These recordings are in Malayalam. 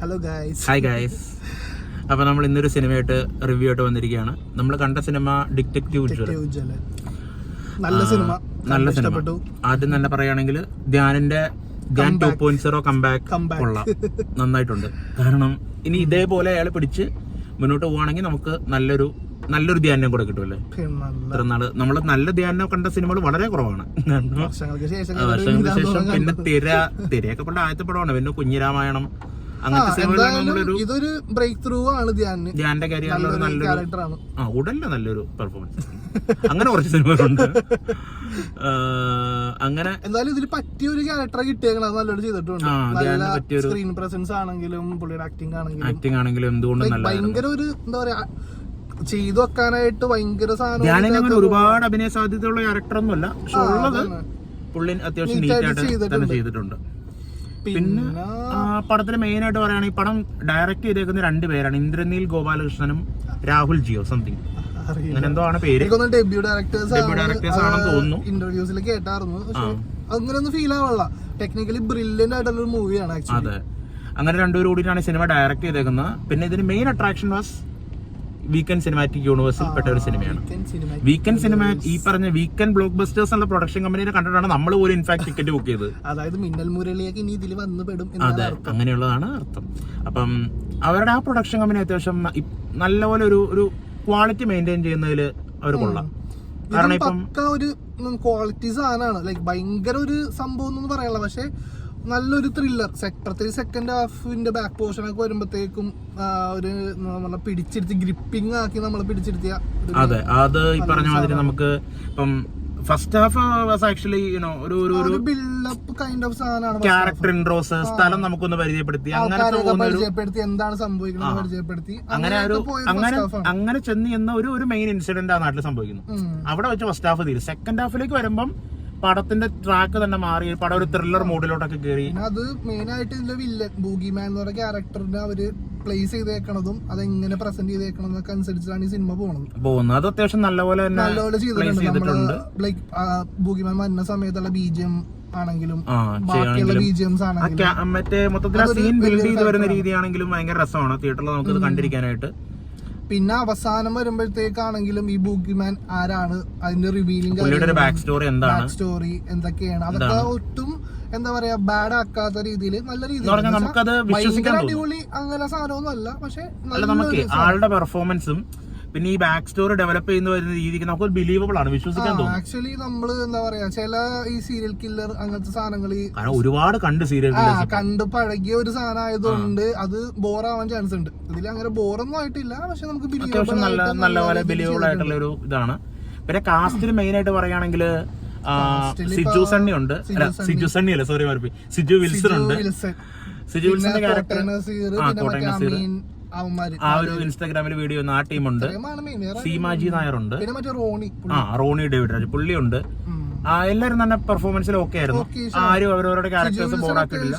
Hello guys. Hi guys. അപ്പോൾ നമ്മൾ ഇന്നൊരു സിനിമയായിട്ട് റിവ്യൂ ആയിട്ട് വന്നിരിക്കുകയാണ്. നമ്മൾ കണ്ട സിനിമ ഡിറ്റക്റ്റീവ് ഉജ്ജ്വലൻ. നല്ല സിനിമ. ആദ്യം തന്നെ പറയുകയാണെങ്കിൽ ധ്യാനിന്റെ ധ്യാൻ 2.0 കംബാക്ക് ഉള്ള നന്നായിട്ടുണ്ട്. കാരണം ഇനി ഇതേപോലെ അയാൾ പിടിച്ച് മുന്നോട്ട് പോവുകയാണെങ്കിൽ നമുക്ക് നല്ലൊരു ധ്യാനം കൂടെ കിട്ടുമല്ലേ. ഇത്ര നാള് നമ്മള് നല്ല ധ്യാനം കണ്ട സിനിമകൾ വളരെ കുറവാണ്. വർഷങ്ങൾക്ക് ശേഷം പിന്നെ തിരയൊക്കെ പണ്ട് ആദ്യത്തെ പടമാണ്. പിന്നെ കുഞ്ഞിരാമായണം അങ്ങനത്തെ സിനിമകൾ. ഇതൊരു ബ്രേക്ക് ത്രൂ ആണ് ധ്യാന്റെ കരിയറിലൊരു നല്ലൊരു ഉടനെ നല്ലൊരു പെർഫോമൻസ്. അങ്ങനെ കുറച്ച് സിനിമകളുണ്ട്. അങ്ങനെ എന്തായാലും ഇതിൽ പറ്റിയ ഒരു ക്യാരക്ടർ കിട്ടിയേക്കണം. നല്ലോണം ചെയ്തിട്ടുണ്ട്. സ്ക്രീൻ പ്രസൻസ് ആണെങ്കിലും പുള്ളിയുടെ ആക്ടിങ് ആണെങ്കിലും എന്തുകൊണ്ടും നല്ല ഭയങ്കര ഒരു എന്താ പറയാ ചെയ്തു വെക്കാനായിട്ട് ഭയങ്കര സാധനം. ഒരുപാട് അഭിനയ സാധ്യതയുള്ള ക്യാരക്ടർ ഒന്നുമല്ല, പക്ഷെ ഉള്ളത് പുള്ളി അത്യാവശ്യം നീറ്റായിട്ട് തന്നെ ചെയ്തിട്ടുണ്ട്. പിന്നെ പടത്തിന് മെയിൻ ആയിട്ട് പറയുകയാണെങ്കിൽ ഈ പടം ഡയറക്ട് ചെയ്തേക്കുന്ന 2 പേരാണ്, ഇന്ദ്രനീൽ ഗോപാലകൃഷ്ണനും രാഹുൽ ജിയോ സംതിങ് അങ്ങനെ എന്തോ ആണ് പേര്. ഡെബ്യൂ ഡയറക്ടേഴ്സ് ആണെന്ന് തോന്നുന്നു. ഇന്റർവ്യൂസിൽ കേട്ടായിരുന്നു, പക്ഷെ അങ്ങനെയൊന്നും ഫീൽ ആവാനുള്ള ടെക്നിക്കലി ബ്രില്യന്റ് ആയിട്ടുള്ള ഒരു മൂവിയാണ്. അതെ, അങ്ങനെ 2 പേര് കൂടിയിട്ടാണ് സിനിമ ഡയറക്ട് ചെയ്തേക്കുന്നത്. പിന്നെ ഇതിന് main attraction was weekend cinematic യൂണിവേഴ്സിൽ പെട്ട ഒരു സിനിമയാണ്. വീക്കെൻഡ് സിനിമ ഈ പറഞ്ഞ വീക്കെൻഡ് ബ്ലോക്ക് ബസ്റ്റേഴ്സ് എന്ന പ്രൊഡക്ഷൻ കമ്പനിയെ കണ്ടിട്ടാണ് നമ്മൾ പോലും ഇൻഫാക്ട് ടിക്കറ്റ് ബുക്ക് ചെയ്തത്. അതായത് മിന്നൽ മുരളിയൊക്കെ ഇനി ഇതിൽ വന്ന് പെടും. അതെ, അങ്ങനെയുള്ളതാണ് അർത്ഥം. അപ്പം അവരുടെ ആ പ്രൊഡക്ഷൻ കമ്പനി അത്യാവശ്യം നല്ലപോലെ ഒരു ക്വാളിറ്റി മെയിൻറ്റെയിൻ ചെയ്യുന്നതിൽ അവർ കൊള്ളാം. കാരണം ഇപ്പം ഒരു ക്വാളിറ്റി സാധനമാണ്. ലൈക്ക് ഭയങ്കര ഒരു സംഭവം ഒന്നും പറയാനുള്ള, പക്ഷെ നല്ലൊരു ത്രില്ലർ. പ്രത്യേകിച്ച് സെക്കൻഡ് ഹാഫിന്റെ ബാക്ക് പോർഷൻ ഒക്കെ വരുമ്പോഴത്തേക്കും ഒരു നമ്മളെ പിടിച്ചിരുത്തി ഗ്രിപ്പിംഗ് ആക്കി നമ്മളെ പിടിച്ചിരുത്തിയ. അതെ, അത് ഈ പറഞ്ഞ മാതിരി നമുക്ക് ഇപ്പം ഫസ്റ്റ് ഹാഫ് ആക്ച്വലി ഒരു ബിൽഡപ്പ് കൈൻഡ് ഓഫ് സാധനമാണ്. ക്യാരക്ടർ ഇൻട്രോസ്, സ്ഥലം നമുക്കൊന്ന് പരിചയപ്പെടുത്തി, പരിചയപ്പെടുത്തി, എന്താണ് സംഭവിക്കുന്നത് പരിചയപ്പെടുത്തി, അങ്ങനെ ചെന്ന് എന്ന ഒരു മെയിൻ ഇൻസിഡന്റ് ആ നാട്ടിൽ സംഭവിക്കുന്നു. അവിടെ വെച്ച് ഫസ്റ്റ് ഹാഫ് തീരും. സെക്കൻഡ് ഹാഫിലേക്ക് വരുമ്പം പടത്തിന്റെ ട്രാക്ക് തന്നെ മാറി, പടം ഒരു ത്രില്ലർ മൂഡിലോട്ടൊക്കെ കയറി. അത് മെയിൻ ആയിട്ട് ഇതിലെ വില്ലൻ ബൂഗിമാൻ എന്ന് പറയുന്ന ക്യാരക്ടറിനെ അവര് പ്ലേസ് ചെയ്തേക്കണതും അതെങ്ങനെ പ്രസന്റ് ചെയ്തേക്കണതൊക്കെ അനുസരിച്ചാണ് ഈ സിനിമ പോകുന്നത്. അത് അത്യാവശ്യം നല്ലപോലെ ചെയ്തിട്ടുണ്ട്. ലൈക്ക് ബൂഗിമാൻ വരുന്ന സമയത്തുള്ള BGM ആണെങ്കിലും ബാക്കിയുള്ള BGMs ആണെങ്കിലും മറ്റേ മൊത്തത്തിൽ സീൻ ബിൽഡ് ചെയ്ത് വരുന്ന രീതിയാണെങ്കിലും ഭയങ്കര രസമാണ് തിയേറ്ററിൽ നമുക്ക് കണ്ടിരിക്കാനായിട്ട്. പിന്നെ അവസാനം വരുമ്പോഴത്തേക്കാണെങ്കിലും ഈ ബൂഗിമാൻ ആരാണ്, അതിന്റെ റിവീലിംഗ് ബാക്ക് സ്റ്റോറി എന്തൊക്കെയാണ്, അതൊക്കെ ഒട്ടും എന്താ പറയാ ബാഡ് ആക്കാത്ത രീതിയിൽ നല്ല രീതിയിൽ അടിപൊളി അങ്ങനെ സാധനമൊന്നും അല്ല. പക്ഷെ നമുക്ക് ആളുടെ പെർഫോമൻസും പിന്നെ ഈ ബാക്ക് സ്റ്റോറി ഡെവലപ്പ് ചെയ്യുന്ന വരുന്ന രീതിക്ക് നമുക്ക് ബിലീവബിൾ ആണ്, വിശ്വസിക്കാൻ തോന്നും. ആക്ച്വലി നമ്മള് എന്താ പറയാ ചില ഈ സീരിയൽ കില്ലർ അങ്ങനത്തെ സാധനങ്ങൾ ഒരുപാട് കണ്ട് പഴകിയ ഒരു സാധനം ആയതുകൊണ്ട് അത് ബോറാവാൻ ചാൻസ് ഉണ്ട്. ഇതിൽ അങ്ങനെ ബോറൊന്നും ആയിട്ടില്ല, പക്ഷെ നമുക്ക് നല്ലപോലെ ബിലീവബിൾ ആയിട്ടുള്ള ഒരു ഇതാണ്. പിന്നെ കാസ്റ്റിൽ മെയിൻ ആയിട്ട് പറയുകയാണെങ്കിൽ സിജു സണ്ണി ഉണ്ട്, സിജു സണ്ണി അല്ല സോറി സിജു വിൽസൺ ഉണ്ട്. സിജു വിൽസന്റെ ക്യാരക്ടർ ആ ഒരു ഇൻസ്റ്റാഗ്രാമിൽ വീഡിയോ ആ ടീമുണ്ട്. സീമാജി നായറുണ്ട്, റോണി ഡേവിഡ് രാജ് പുള്ളിയുണ്ട്. എല്ലാരും തന്നെ പെർഫോമൻസിൽ ഓക്കെ ആയിരുന്നു. ആരും അവരവരുടെ ക്യാരക്ടേഴ്സ് ബോറാക്കിയിട്ടില്ല.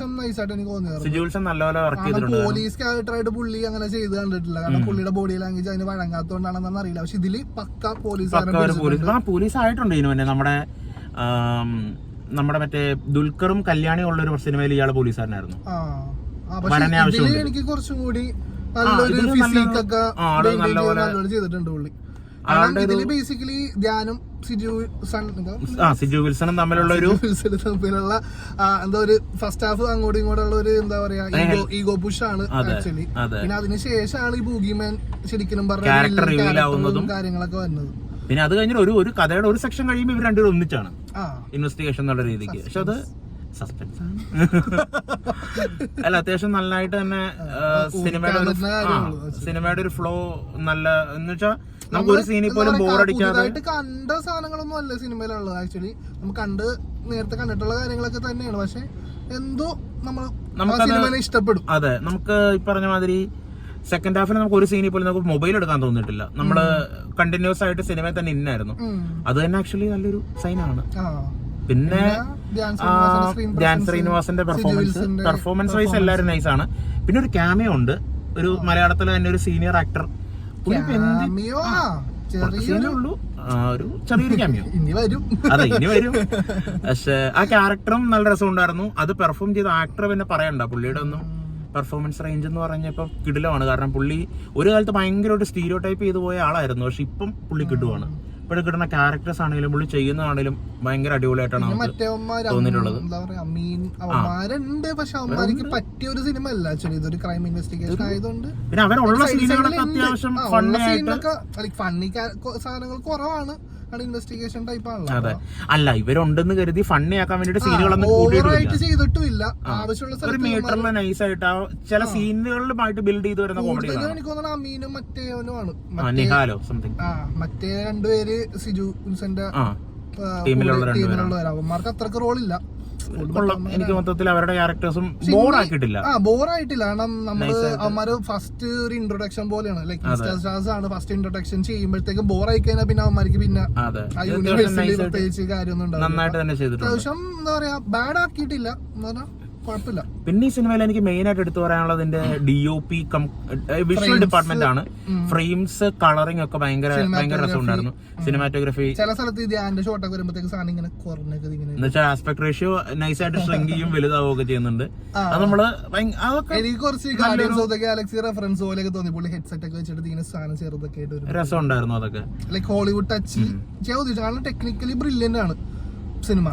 സിജു വിൽസൺ നല്ലപോലെ വർക്ക് ചെയ്തിട്ടുണ്ട്. പോലീസ് ക്യാരക്ടറായിട്ട് പുള്ളി അങ്ങനെ ചെയ്ത് കണ്ടിട്ടില്ല, കാരണം പുള്ളിയുടെ ബോഡി ലാംഗ്വേജ് അതിന് വഴങ്ങാത്തോണ്ടാണെന്ന് അറിയില്ല. പക്ഷെ ഇതില് പക്ക പോലീസ് ആയിട്ടുണ്ട്. ഇതിന് പിന്നെ നമ്മുടെ മറ്റേ ദുൽഖറും കല്യാണിയും ഉള്ള ഒരു സിനിമയിൽ ഇയാള് പോലീസുകാരനായിരുന്നു. എനിക്ക് കുറച്ചും കൂടി നല്ലൊരു ഫിസിക്കൊക്കെ ചെയ്തിട്ടുണ്ട് പുള്ളി. ബേസിക്കലി ധ്യാനും സിജു വിൽസണും തമ്മിലുള്ള എന്താ ഒരു ഫസ്റ്റ് ഹാഫ് അങ്ങോട്ടും ഇങ്ങോട്ടുള്ള ഒരു എന്താ പറയാ ഈഗോ പുഷ് ആണ് ആക്ച്വലി. പിന്നെ അതിനുശേഷമാണ് ഈ ബൂഗിമാൻ ശരിക്കും പറഞ്ഞ കാര്യങ്ങളൊക്കെ വരുന്നത്. പിന്നെ അത് കഴിഞ്ഞിട്ട് ഒരു കഥയുടെ ഒരു സെക്ഷൻ കഴിയുമ്പോൾ ഇവർ രണ്ടുപേരും ഒന്നിച്ചാണ് ഇൻവെസ്റ്റിഗേഷൻ എന്നുള്ള രീതിക്ക്. പക്ഷെ അത് സസ്പെൻസ് ആണ്. അല്ല, അത്യാവശ്യം നല്ലതായിട്ട് തന്നെ സിനിമയുടെ ഒരു ഫ്ലോ നല്ല എന്ന് വെച്ചാൽ നമുക്ക് ഒരു സീനിൽ പോലും ബോറടിക്കാതെ കണ്ട സാധനങ്ങളൊന്നും അല്ല സിനിമയിലുള്ളത്. ആക്ച്വലി നമുക്ക് നേരത്തെ കണ്ടിട്ടുള്ള കാര്യങ്ങളൊക്കെ തന്നെയാണ്, പക്ഷെ എന്തോ നമുക്ക് ഇഷ്ടപ്പെടും. അതെ, നമുക്ക് ഈ പറഞ്ഞ മാതിരി സെക്കൻഡ് ഹാഫിൽ നമുക്ക് ഒരു സീനിൽ പോലും നമുക്ക് മൊബൈൽ എടുക്കാൻ തോന്നിയിട്ടില്ല. നമ്മള് കണ്ടിന്യൂസ് ആയിട്ട് സിനിമയിൽ തന്നെ ഇന്നായിരുന്നു. അത് തന്നെ ആക്ച്വലി നല്ലൊരു സൈനാണ്. പിന്നെ ധ്യാൻ ശ്രീനിവാസന്റെ പെർഫോമൻസ് വൈസ് എല്ലാവരും നൈസ് ആണ്. പിന്നെ ഒരു ക്യാമിയോ ഉണ്ട്, ഒരു മലയാളത്തിലെ തന്നെ ഒരു സീനിയർ ആക്ടർ. ഉള്ളൂ ഒരു ചെറിയൊരു ക്യാമിയോ. അതെ, ഇനി വരും. പക്ഷെ ആ ക്യാരക്ടറും നല്ല രസം ഉണ്ടായിരുന്നു. അത് പെർഫോം ചെയ്ത ആക്ടർ പിന്നെ പറയണ്ട, പുള്ളിയുടെ ഒന്നും പെർഫോമൻസ് റേഞ്ച് എന്ന് പറഞ്ഞപ്പോൾ കിടിലമാണ്. കാരണം പുള്ളി ഒരു കാലത്ത് ഭയങ്കര ഒരു സ്റ്റീരിയോ ടൈപ്പ് ചെയ്തു പോയ ആളായിരുന്നു, പക്ഷെ ഇപ്പം പുള്ളി കിട്ടുവാണ്. ഇപ്പോഴും കിട്ടുന്ന ക്യാരക്ടേഴ്സ് ആണെങ്കിലും പുള്ളി ചെയ്യുന്നതാണെങ്കിലും ഭയങ്കര അടിപൊളിയായിട്ടാണ് നമുക്ക് തോന്നിയിട്ടുള്ളത്. പറ്റിയ ഒരു സിനിമ അല്ല ആക്ച്വലി, ഇതൊരു ക്രൈം ഇൻവെസ്റ്റിഗേഷൻ ആയതുകൊണ്ട്. പിന്നെ അവരുള്ള സീനുകളൊക്കെ അത്യാവശ്യം ഫണ്ണി സാധനങ്ങൾ കുറവാണ്, ഇൻവെസ്റ്റിഗേഷൻ ടൈപ്പ് ആണല്ലോ. അതെ, അല്ല ഇവരുണ്ടെന്ന് കരുതി ഫണ്ണി ആക്കാൻ വേണ്ടിട്ട് സീനുകളൊന്നും ചെയ്തിട്ടില്ല. ആവശ്യമുള്ള ഒരു മീറ്ററിൽ നൈസായിട്ട് ചില സീനുകളിലുമായിട്ട് ബിൽഡ് ചെയ്ത് വരുന്ന കോമഡി. എനിക്ക് തോന്നുന്നു അമീനും മറ്റേവനുമാണ്, നിഹാലോ സംതിങ്, മറ്റേ രണ്ടുപേര് സിജു ടീമിലുള്ളവരാ. അവന്മാർക്ക് അത്രക്ക് റോളില്ല. എനിക്ക് മൊത്തത്തിൽ അവരുടെ ക്യാരക്ടേഴ്സും ബോറാക്കിയിട്ടില്ല. ബോറായിട്ടില്ല, കാരണം നമ്മള് അവന്മാര് ഫസ്റ്റ് ഒരു ഇൻട്രൊഡക്ഷൻ പോലെയാണ്. ലൈക് സ്റ്റാർസ് ആണ് ഫസ്റ്റ് ഇൻട്രൊഡക്ഷൻ ചെയ്യുമ്പോഴത്തേക്കും ബോറായി കഴിഞ്ഞാൽ പിന്നെ അവന്മാർക്ക് പിന്നെ പ്രത്യേകിച്ച് കാര്യമൊന്നും നന്നായിട്ട് തന്നെ ചെയ്തിട്ടുണ്ട്. അത്യാവശ്യം എന്താ പറയാ, ബാഡ് ആക്കിയിട്ടില്ല എന്ന് പറഞ്ഞാൽ കുഴപ്പമില്ല. പിന്നെ ഈ സിനിമയിൽ എനിക്ക് മെയിൻ ആയിട്ട് എടുത്തു പറയാനുള്ളതിന്റെ DOP വിഷ്വൽ ഡിപ്പാർട്ട്മെന്റ് ആണ്. ഫ്രെയിംസ്, കളറിംഗ് ഒക്കെ ഭയങ്കര രസമുണ്ടായിരുന്നു. സിനിമാറ്റോഗ്രഫി ചില സ്ഥലത്ത് ധ്യാന്റെ ഷോട്ടൊക്കെ വരുമ്പോഴത്തേക്ക് സാധനം ഇങ്ങനെ കുറഞ്ഞൊക്കെ എന്നുവെച്ചാൽ ആസ്പെക്ട് റേഷ്യോ നൈസായിട്ട് ഷ്രിങ്ക് ചെയ്യും വലുതാവുകയൊക്കെ ചെയ്യുന്നുണ്ട്. അത് നമ്മള് എനിക്ക് കുറച്ച് guardians of the Galaxy reference പോലെയൊക്കെ തോന്നി. പുള്ളി ഹെഡ്സെറ്റ് ഒക്കെ വെച്ചിട്ട് ഇങ്ങനെ സാധനം ചെറുതൊക്കെ ആയിട്ട് രസമുണ്ടായിരുന്നു. അതൊക്കെ ലൈക്ക് ഹോളിവുഡ് ടച്ച് ചെയ്യാൻ, കാരണം ടെക്നിക്കലി ബ്രില്യന്റ് ആണ് സിനിമ.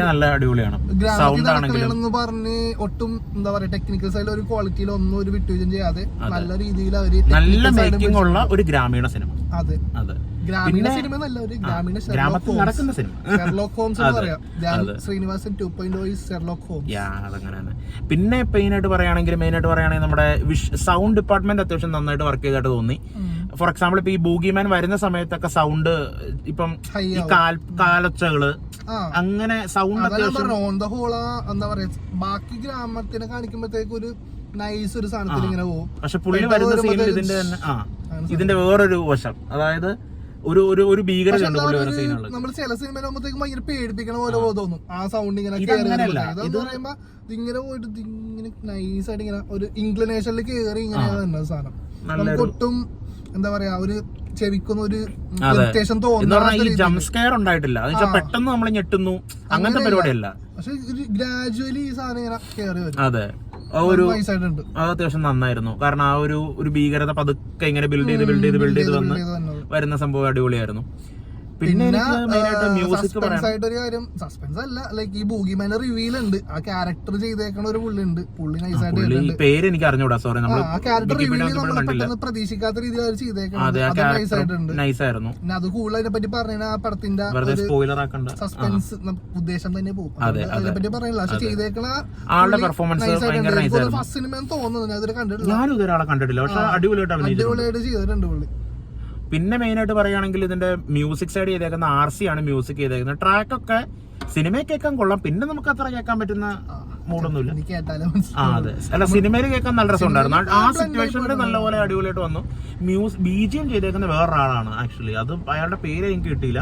നല്ല അടിപൊളിയാണ്. ഗ്രാമത്തിലാണെന്ന് പറഞ്ഞ് ഒട്ടും എന്താ പറയാ ടെക്നിക്കൽ സൈഡിൽ ഒരു ക്വാളിറ്റിയിൽ ഒന്നും ഒരു വിട്ടുവീഴ്ച ചെയ്യാതെ നല്ല രീതിയിൽ അവര് നല്ല മേക്കിംഗ് ഉള്ള ഒരു ഗ്രാമീണ സിനിമ. അതെ, ഗ്രാമീണ സിനിമ നല്ല ഒരു ഗ്രാമീണ നടക്കുന്ന സിനിമ. ഷെർലോക്ക് ഹോംസ് എന്ന് പറയാം. Sreenivasan 2.0 Sherlock Holmes. അതങ്ങനെ. പിന്നെ മെയിനായിട്ട് പറയുകയാണെങ്കിൽ നമ്മുടെ സൗണ്ട് ഡിപ്പാർട്ട്മെന്റ് അത്യാവശ്യം നന്നായിട്ട് വർക്ക് ചെയ്തായിട്ട് തോന്നി. ഫോർ എക്സാമ്പിൾ ഇപ്പൊ ഈ ബൂഗിമാൻ വരുന്ന സമയത്തൊക്കെ സൗണ്ട് ഇപ്പം ഈ കാലൊച്ചകള് അങ്ങനെ സൗണ്ട് അത്യാവശ്യം ഓൺ ദ ഹോൾ എന്താ പറയാ, ബാക്കി ഗ്രാമത്തിനെ കാണിക്കുമ്പോഴത്തേക്ക് ഒരു നൈസ് ഒരു സാധനത്തിൽ ഇങ്ങനെ പോകും. പക്ഷെ പുള്ളി വരുന്ന സീനിൽ ഇതിന്റെ തന്നെ ഇതിന്റെ വേറൊരു വശം, അതായത് ഒരു ഭീകരത ഉണ്ട് പുള്ളി വരുന്ന സീനുകൾ. നമ്മൾ ചില സിനിമയിലാകുമ്പോഴത്തേക്കും ഭയങ്കര പേടിപ്പിക്കണ പോലെ തോന്നും ആ സൗണ്ട് ഇങ്ങനെ. ഇത് പറയുമ്പോ ഇതിങ്ങനെ പോയിട്ട് ഇങ്ങനെ നൈസായിട്ട് ഇങ്ങനെ ഒരു ഇൻക്ലിനേഷനിൽ കയറി ഇങ്ങനെ തന്നെ സാധനം. നമുക്കൊട്ടും എന്താ പറയാ, ഒരു ചെവിക്കുന്ന ഒരു ജംസ്കെയർ ഉണ്ടായിട്ടില്ല. പെട്ടെന്ന് നമ്മൾ ഞെട്ടുന്നു അങ്ങനത്തെ പരിപാടിയല്ല. പക്ഷെ ഗ്രാജുവലി ഈ സാധനം ഇങ്ങനെ കയറി വരും. അതെ, അത്യാവശ്യം നന്നായിരുന്നു. കാരണം ആ ഒരു ഭീകരത പതുക്കെ ഇങ്ങനെ ബിൽഡ് ചെയ്ത് വന്ന് വരുന്ന സംഭവം അടിപൊളിയായിരുന്നു. പിന്നെ മ്യൂസിക് ഒരു കാര്യം, സസ്പെൻസ് അല്ല, ലൈക്ക് ഈ ബൂഗിമാൻ റിവീൽ ഉണ്ട്. ആ ക്യാരക്ടർ ചെയ്തേക്കണ ഒരു പുള്ളി ഉണ്ട്. പുള്ളി നൈസായിട്ട് പേര് എനിക്ക് അറിഞ്ഞൂടാ, സോറി. ആ ക്യാരക്ടർ റിവീൽ നമ്മൾ പെട്ടെന്ന് പ്രതീക്ഷിക്കാത്ത രീതിയിൽ അവർ ചെയ്തേക്കുന്നത് നൈസായിരുന്നു. പിന്നെ അത് കൂടുതൽ അതിനെ പറ്റി പറഞ്ഞ ആ പടത്തിന്റെ സസ്പെൻസ് ഉദ്ദേശം തന്നെ പോകും. അതിനെ പറ്റി പറയണില്ല, പക്ഷെ ചെയ്തേക്കണ ആളുടെ പെർഫോമൻസ് ഫസ്റ്റ് സിനിമ തോന്നുന്നു. അതിൽ കണ്ടിട്ടില്ല, പക്ഷെ അടിപൊളിയായിട്ട് ചെയ്തിട്ടുണ്ട് പുള്ളി. പിന്നെ മെയിനായിട്ട് പറയുകയാണെങ്കിൽ ഇതിന്റെ മ്യൂസിക് സൈഡ് ചെയ്തേക്കുന്ന RC ആണ് മ്യൂസിക് ചെയ്തേക്കുന്നത്. ട്രാക്കൊക്കെ സിനിമയിൽ കേൾക്കാൻ കൊള്ളാം, പിന്നെ നമുക്ക് അത്ര കേൾക്കാൻ പറ്റുന്ന മൂടൊന്നുമില്ല. അതെ, അല്ല സിനിമയിൽ കേൾക്കാൻ നല്ല രസം ഉണ്ടായിരുന്നു. ആ സിറ്റുവേഷനിൽ നല്ലപോലെ അടിപൊളിയായിട്ട് വന്നു. BGM ചെയ്തേക്കുന്ന വേറൊരാളാണ് ആക്ച്വലി, അത് അയാളുടെ പേര് എനിക്ക് കിട്ടിയില്ല,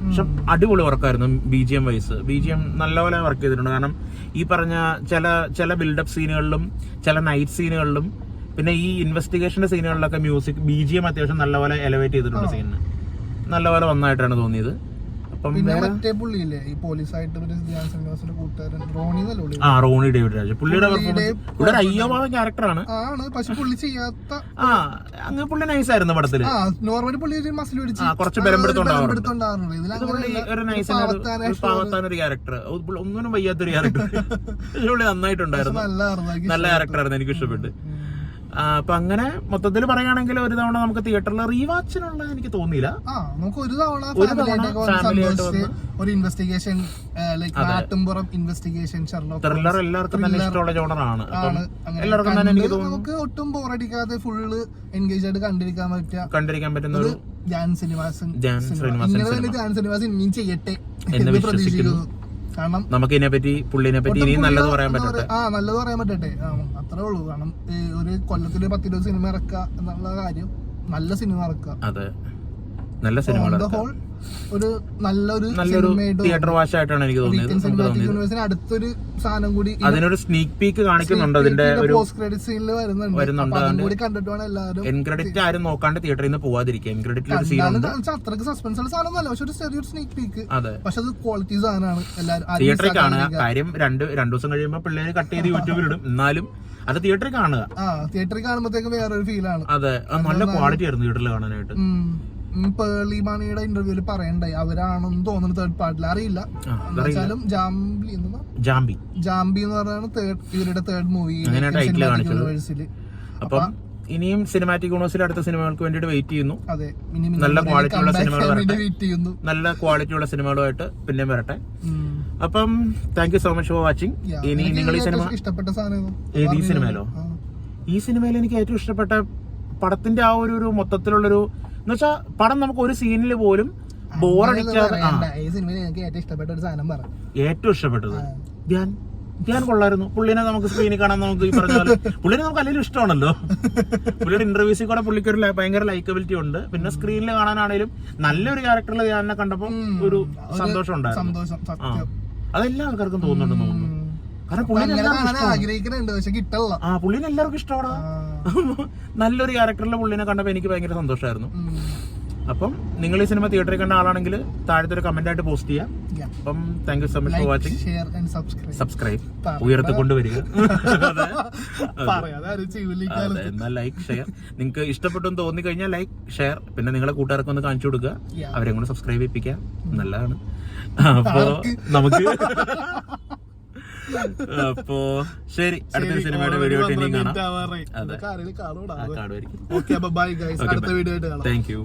പക്ഷെ അടിപൊളി വർക്കായിരുന്നു. BGM വൈസ് BGM നല്ലപോലെ വർക്ക് ചെയ്തിട്ടുണ്ട്. കാരണം ഈ പറഞ്ഞ ചില ബിൽഡപ്പ് സീനുകളിലും ചില നൈറ്റ് സീനുകളിലും പിന്നെ ഈ ഇൻവെസ്റ്റിഗേഷന്റെ സീനുകളിലൊക്കെ മ്യൂസിക് BGM അത്യാവശ്യം നല്ലപോലെ എലവേറ്റ് ചെയ്തിട്ടുണ്ട്. സീനിന് നല്ലപോലെ വന്നായിട്ടാണ് തോന്നിയത്. അപ്പം റോണി ഡേവിഡ് രാജ് പുള്ളിയുടെ അയ്യോഭാവ ക്യാരക്ടറാണ്. അങ്ങനെ പുള്ളി നൈസായിരുന്നു പടത്തില്. കുറച്ച് ബലപ്പെടുത്തോണ്ടാവാറുണ്ട്. ഒരു നൈസാനൊരു ക്യാരക്ടർ, ഒന്നിനും വയ്യാത്തൊരു ക്യാരക്ടർ പുള്ളി നന്നായിട്ടുണ്ടായിരുന്നു. നല്ല ക്യാരക്ടറായിരുന്നു, എനിക്ക് ഇഷ്ടപ്പെട്ടു. അപ്പൊ അങ്ങനെ മൊത്തത്തിൽ പറയുകയാണെങ്കിൽ ഒരു തവണ നമുക്ക് തിയേറ്ററിൽ റീവാച്ചിനുള്ള എനിക്ക് തോന്നിയില്ല. നമുക്ക് ഒരു തവണ ഒരു ഇൻവെസ്റ്റിഗേഷൻ ഇൻവെസ്റ്റിഗേഷൻ ത്രില്ലർ എല്ലാവർക്കും തന്നെ ഇഷ്ടമുള്ള ജോണറാണ്. എല്ലാവർക്കും തന്നെ എനിക്ക് തോന്നുന്നു നമുക്ക് ഒട്ടും ബോറടിക്കാതെ ഫുള്ള് എൻഗേജ് ആയിട്ട് കണ്ടിരിക്കാൻ പറ്റുന്ന ഒരു ധ്യാൻ ശ്രീനിവാസൻ ഇനിയും ചെയ്യട്ടെ എന്ന് പ്രതീക്ഷിക്കുന്നു. കാരണം നമുക്ക് പുള്ളിനെ പറ്റി ഇനിയും നല്ലത് പറയാൻ പറ്റട്ടെ. നല്ലത് പറയാൻ പറ്റട്ടെ, അത്രേ ഉള്ളൂ. കാരണം ഒരു കൊല്ലത്തില് 10-20 സിനിമ ഇറക്കുക എന്നുള്ള കാര്യം, നല്ല സിനിമ ഇറക്കുക. അതെ, നല്ല സിനിമ ഒരു നല്ലൊരു തിയേറ്റർ വാച്ച് ആയിട്ടാണ് എനിക്ക് തോന്നിയത്. അടുത്തൊരു സാധനം കൂടി അതിനൊരു സ്നീക്ക് പീക്ക് കാണിക്കുന്നുണ്ട്. അതിന്റെ ഒരു പോസ്റ്റ് ക്രെഡിറ്റ് സീനിൽ വരുന്നുണ്ട്. കണ്ടിട്ടാണ് എല്ലാവരും എൻ ക്രെഡിറ്റ് ആരും നോക്കാണ്ട് തിയേറ്ററിൽ നിന്ന് പോവാതിരിക്കുക. എൻ ക്രെഡിറ്റിൽ ഒരു സീൻ ഉണ്ട്. അത്രക്ക് സസ്പെൻസ് ഉള്ള സാധനമല്ല, പക്ഷെ ഒരു ചെറിയൊരു സ്നീക്ക് പീക്ക്. പക്ഷെ അത് ക്വാളിറ്റി സാധനമാണ്. എല്ലാവരും തിയേറ്ററിൽ കാണുക. കാര്യം രണ്ടു ദിവസം കഴിയുമ്പോൾ പിള്ളേര് കട്ട് ചെയ്ത് യൂട്യൂബിൽ ഇടും. എന്നാലും അത് തിയേറ്ററിൽ കാണുക. തിയേറ്ററിൽ കാണുമ്പോഴത്തേക്കും വേറൊരു ഫീലാണ്. അതെ, നല്ല ക്വാളിറ്റി ആയിരുന്നു തിയേറ്ററിൽ കാണാനായിട്ട്. പേർലി മാണിയുടെ ഇന്റർവ്യൂല് പറയണ്ടായി, അവരാണെന്ന് തോന്നുന്നു തേർഡ് പാർട്ടിൽ, അറിയില്ല. എന്നുവെച്ചാലും ജാംബി എന്ന് പറഞ്ഞാണ് ഇവരുടെ തേർഡ് മൂവി യൂണിവേഴ്സില്. അപ്പം ഇനിയും സിനിമാറ്റിക് യൂണിവേഴ്സിൽ അടുത്ത സിനിമകൾക്ക് വേണ്ടിയിട്ട് വെയിറ്റ് ചെയ്യുന്നു. അതെ, നല്ല ക്വാളിറ്റിയുള്ള സിനിമകൾ വരട്ടെ, നല്ല ക്വാളിറ്റിയുള്ള സിനിമകളുമായിട്ട് പിന്നെ വരട്ടെ. അപ്പം thank you so much for watching. ഇനി നിങ്ങൾ ഈ സിനിമ ഇഷ്ടപ്പെട്ട സാധനം ഏത്? ഈ സിനിമയിലോ? ഈ സിനിമയിൽ എനിക്ക് ഏറ്റവും ഇഷ്ടപ്പെട്ട പടത്തിന്റെ ആ ഒരു മൊത്തത്തിലുള്ളൊരു എന്ന് വെച്ചാൽ പടം നമുക്ക് ഒരു സീനിൽ പോലും ബോറടിക്കാതെ. ഏറ്റവും ഇഷ്ടപ്പെട്ടത് ധ്യാൻ കൊള്ളായിരുന്നു. പുള്ളിനെ നമുക്ക് സ്ക്രീനിൽ കാണാൻ, നമുക്ക് ഈ പറഞ്ഞ പോലെ പുള്ളിനെ നമുക്ക് അല്ലെങ്കിൽ ഇഷ്ടമാണല്ലോ. പുള്ളിയുടെ ഇന്റർവ്യൂസിൽ കൂടെ പുള്ളിക്ക് ഒരു ഭയങ്കര ലൈക്കബിലിറ്റി ഉണ്ട്. പിന്നെ സ്ക്രീനിൽ കാണാനാണേലും നല്ലൊരു ക്യാരക്ടറിൽ ധ്യാനെ കണ്ടപ്പോ ഒരു സന്തോഷം ഉണ്ടായിരുന്നു. അതെല്ലാ ആൾക്കാർക്കും തോന്നുന്നുണ്ടെന്ന് തോന്നുന്നു. കാരണം പുള്ളിനെ എല്ലാവർക്കും ഇഷ്ടമാണ്. നല്ലൊരു ക്യാരക്ടറിലെ പുള്ളിനെ കണ്ടപ്പോ എനിക്ക് ഭയങ്കര സന്തോഷമായിരുന്നു. അപ്പം നിങ്ങൾ ഈ സിനിമ തിയേറ്ററിൽ കണ്ട ആളാണെങ്കിൽ താഴത്തെ ഒരു കമന്റ് ആയിട്ട് പോസ്റ്റ് ചെയ്യാം. അപ്പം thank you so much for watching. Subscribe ഉയർത്തിക്കൊണ്ടുവരിക. എന്നാൽ ലൈക്ക് ഷെയർ, നിങ്ങൾക്ക് ഇഷ്ടപ്പെട്ടു തോന്നി കഴിഞ്ഞാൽ ലൈക്ക് ഷെയർ, പിന്നെ നിങ്ങളെ കൂട്ടുകാർക്ക് ഒന്ന് കാണിച്ചു കൊടുക്കുക, അവരെ കൂടെ സബ്സ്ക്രൈബ് ചെയ്യിപ്പിക്കുക. നല്ലതാണ്. അപ്പോ നമുക്ക് അപ്പോ ശരി, അടുത്തൊരു സിനിമയുടെ വീഡിയോ ഇനിയും കാണാം. Thank you.